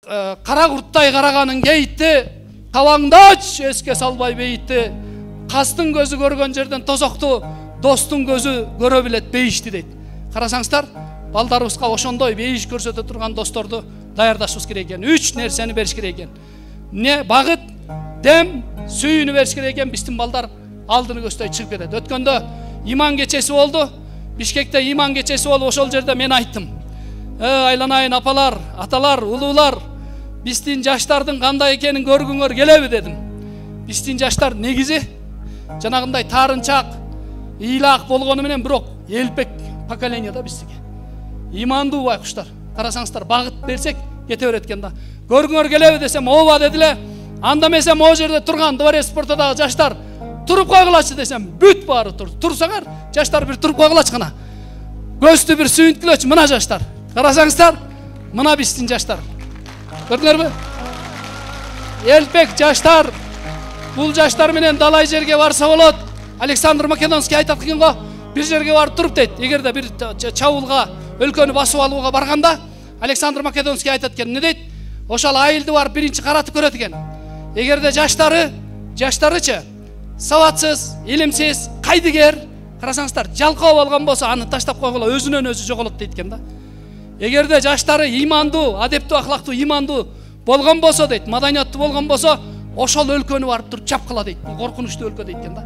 кара курттай караганын кейитти, кабаңдач эске салбай бейитти. Кастын көзү көргөн жерден тозокту, достун көзү көрө билет бейишти дейт. Карасаңыздар, балдарыбызга ошондой бейиш көрсөтө турган досторду даярдашыбыз керек экен. 3 нерсени бериш керек экен. Не багыт, дем, сүйүүнү бериш керек экен. Биздин балдар алдыны көздөй чыгып кетет. Өткөндө иман кечеси болду. Бишкекте иман кечеси болуп ошол жерде мен айттым. Айланайын апалар, аталар, улуулар, биздин жаштардын кандай экенин көргүңөр келеби дедим. Биздин жаштар негизи жанагындай таарынчак, ыйлаак болгону менен бирок элпек поколение да биздики. Имандуу байкуштар. Карасаңыздар, багыт берсек кете берет экен да. Көргүңөр келеби десем, ооба дедиле. Анда эмесе могу жерде турган дворец спортодагы жаштар туруп койгулачы десем, бүт баары тур. Турсаңар, жаштар бир туруп койгулачы гана. Көздү бир сүйүнткүлөчү мына жаштар. Карасаңыздар, мына биздин жаштар. Көрдүңөрбү? Элпек жаштар. Бул жаштар менен далай жерге барса болот. Александр Македонский айтат экен го, бир жерге барып туруп дейт. Эгерде бир чабуулга, өлкөнү басып алууга барганда, Александр Македонский айтат экен, эмне дейт? Ошол айылды барып биринчи каратып көрөт экен. Эгерде жаштарычы сабатсыз, илимсиз, кайдыгер, карасаңыздар, жалкоо болгон болсо аны таштап койгула, өзүнөн өзү жоголот дейт экен да. Эгерде жаштары имандуу, адептүү, ахлактуу, имандуу болгон болсо дейт, маданияттуу болгон болсо, ошол өлкөнү барып туруп чапкыла дейт. Бул коркунучтуу өлкө дейт экен да.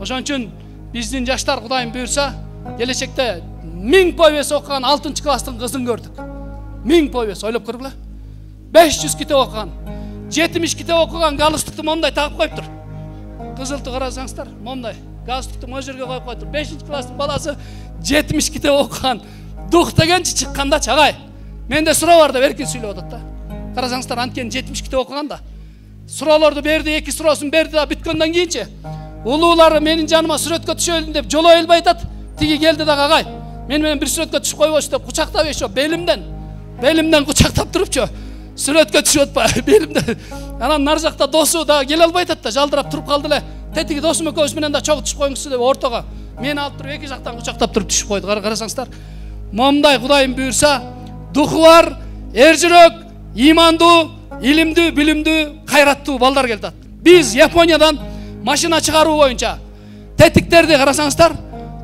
Ошон үчүн биздин жаштар Кудайым буйрса, келечекте 1000 повесть окуган 6-класстын кызын көрдүк. 1000 повесть, ойлоп көргүлө. 500 китеп окуган, 70 китеп окуган галстукту момундай тагып коюптур. Кызылды карасаңыздар, момундай галстукту могу жерге коюп коюптур. 5-класстын баласы 70 китеп окуган. Дух дегенчи чыкканда чагай. Менде суроо бар деп эркин сүйлөп атат да. Карасаңыздар, анткени 70 китеп окуган да. Суроолорду берди, 2 суроосун берди да, бүткөндөн кийинчи улуулары менин жаныма сүрөткө түшөлүн деп жолой элбей атат. Тиги келди да, агай, мен менен бир сүрөткө түшүп койбочу деп кучактап эшо белимден кучактап турупчу. Сүрөткө түшүп атпа белимден. Анан нар жакта досу да келе албай атат да, жалдырап туруп калды эле. Тетиги досум экөөбүз менен да чогуу түшүп коюңузчу деп ортого мени алып туруп эки жактан кучактап туруп түшүп койду. Карасаңыздар, момундай Кудайым буйрса, духу бар, эр жүрөк, имандуу, илимдүү, билимдүү, кайраттуу балдар келди. Биз Япониядан машина чыгаруу боюнча тетиктерди карасаңыздар,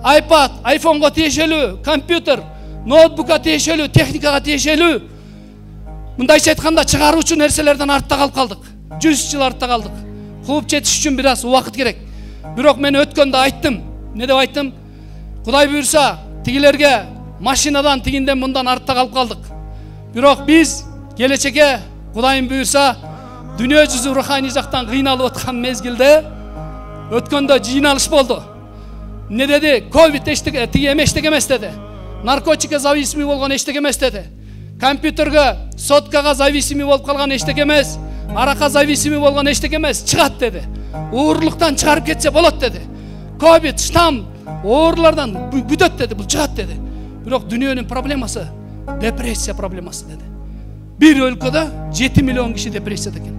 iPad, iPhone'го тиешелүү, компьютер, ноутбукка тиешелүү, техникага тиешелүү, мындайча айтканда чыгаруучу нерселерден артта калып калдык. 100 жыл артта калдык. Кууп жетиш үчүн бир аз убакыт керек. Бирок мен өткөндө айттым. Не деп айттым? Кудай буйрса, тигилерге машинадан тигинден мындан артта калып калдык. Бирок биз келечекке Кудайым буйрса, дүйнө жүзү руханий жактан кыйналып аткан мезгилде өткөндө жыйналыш болду. Не деди? Ковид тиги эчтеке эмес деди. Наркотикке зависимый болгон эчтеке эмес деди. Компьютерге, соткага зависимый болуп калган эчтеке эмес, аракка зависимый болгон эчтеке эмес, чыгат деди. Уурлуктан чыгарып кетсе болот деди. Ковид, штамм, оорулардан бүтөт деди, бул чыгат деди. Бирок дүйнөнүн проблемасы депрессия проблемасы деди. Bir өлкөдө 7 миллион киши депрессияда экен.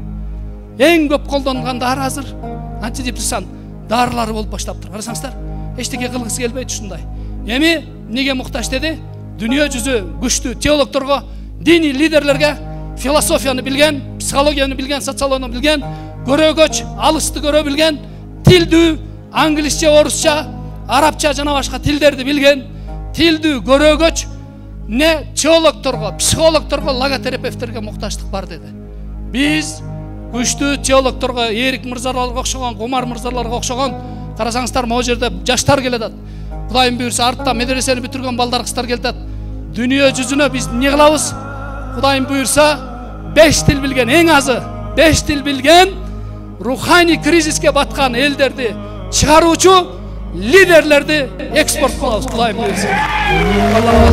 Эң көп колдонгон дары азыр антидепрессант дарылары болуп баштаптыр. Карасаңыздар, эчтеке кылгысы келбейт ушундай. Эми неге муктаж деди? Дүйнө жүзү күчтүү теологторго, диний лидерлерге философияны билген, психологияны билген, социологияны билген, көрөгөч, алысты көрө билген, тилдүү, англисче, орусча, арабча жана башка тилдерди билген, тилдүү, көрөгөч не теологторго, психологторго, логотерапевттерге муктаждык бар деди. Биз күчтүү теологторго, Эрик мырзаларга окшогон, Гумар мырзаларга окшогон, карасаңыздар, могу жерде жаштар келет. Кудайым буйрса, артта медресени бүтүргөн балдар, кыздар келет. Дүйнө жүзүнө биз эмне кылабыз? Кудайым буйрса, 5 тил билген, эң азы 5 тил билген, руханий кризиске баткан элдерди чыгаруучу лидерлерди экспорт кылабыз. Кудайым буйрса. Алла